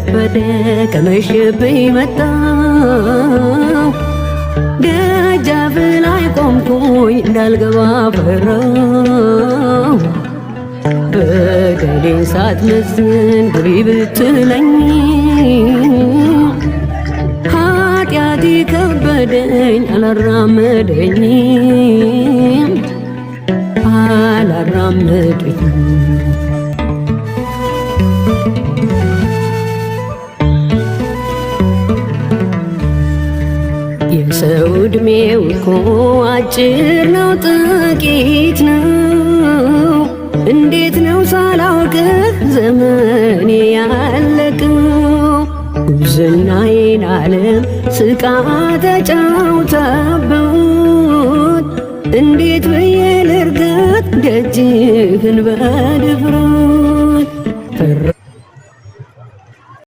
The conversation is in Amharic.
ከበደ ከመሸብኝ መጣሁ ደጃፍ ላይ ቆምኩኝ እንዳልገባ ፈራሁ በደሌን ሳትመዝን ግቢ ብትለኝ ኃጢአቴ ከበደኝ አላራመደኝም የሰው ዕድሜው እኮ አጭር ነው ጥቂት ነው እንዴት ነው ሳላውቅህ ዘመኔ ያለቀው ጉብዝናዬን ዓለም ስቃ ተጫውታበት እንዴት ብዬ ልርገጥ ደጅህን በድፍረት